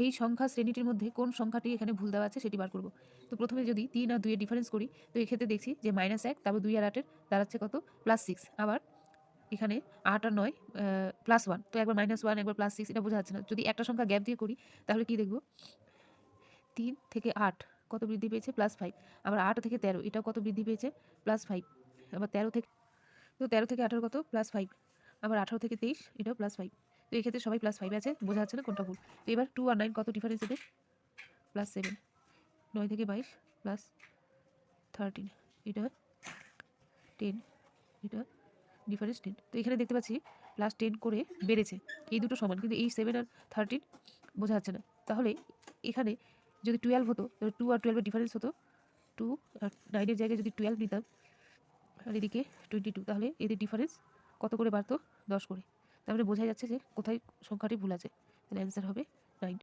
এই সংখ্যা শ্রেণীটির মধ্যে কোন সংখ্যাটি এখানে ভুল দেওয়া আছে সেটি বার করব। তো প্রথমে যদি 3 আর 2 এর ডিফারেন্স করি, তো এক্ষেত্রে দেখছি যে -1, তারপর 2 আর 8 এর দাঁড়াচ্ছে কত? +6। আবার এখানে 8 আর 9 +1। তো একবার -1 একবার +6, এটা বোঝা যাচ্ছে না। যদি একটা সংখ্যা গ্যাপ দিয়ে করি তাহলে কি দেখব? 3 থেকে 8 কত বৃদ্ধি পেয়েছে? +5। আবার 8 থেকে 13 এটাও কত বৃদ্ধি পেয়েছে? +5। আবার 13 থেকে, তো 13 থেকে 18 কত? +5। আবার 18 থেকে 23 এটাও +5। তো এক্ষেত্রে সবাই +5 আছে, বোঝা যাচ্ছে না কোনটা ভুল। তো এবার 2 আর 9 কত ডিফারেন্স এদের? +7। 9 থেকে 22 +13, এটা 10, এটা ডিফারেন্স 10। তো এখানে দেখতে পাচ্ছি +10 করে বেড়েছে। এই দুটো সমান, কিন্তু এই 7 আর 13 বোঝা যাচ্ছে না। তাহলে এখানে যদি 12 হতো তাহলে 2 আর 12 এর ডিফারেন্স হতো 2, আর 9 এর জায়গায় যদি 12 নিতাম আর এদিকে 22, তাহলে এদের ডিফারেন্স কত করে বাড়তো? 10 করে। তার মানে বোঝা যাচ্ছে যে কোথায় সংখ্যাটি ভুল আছে। তাহলে অ্যান্সার হবে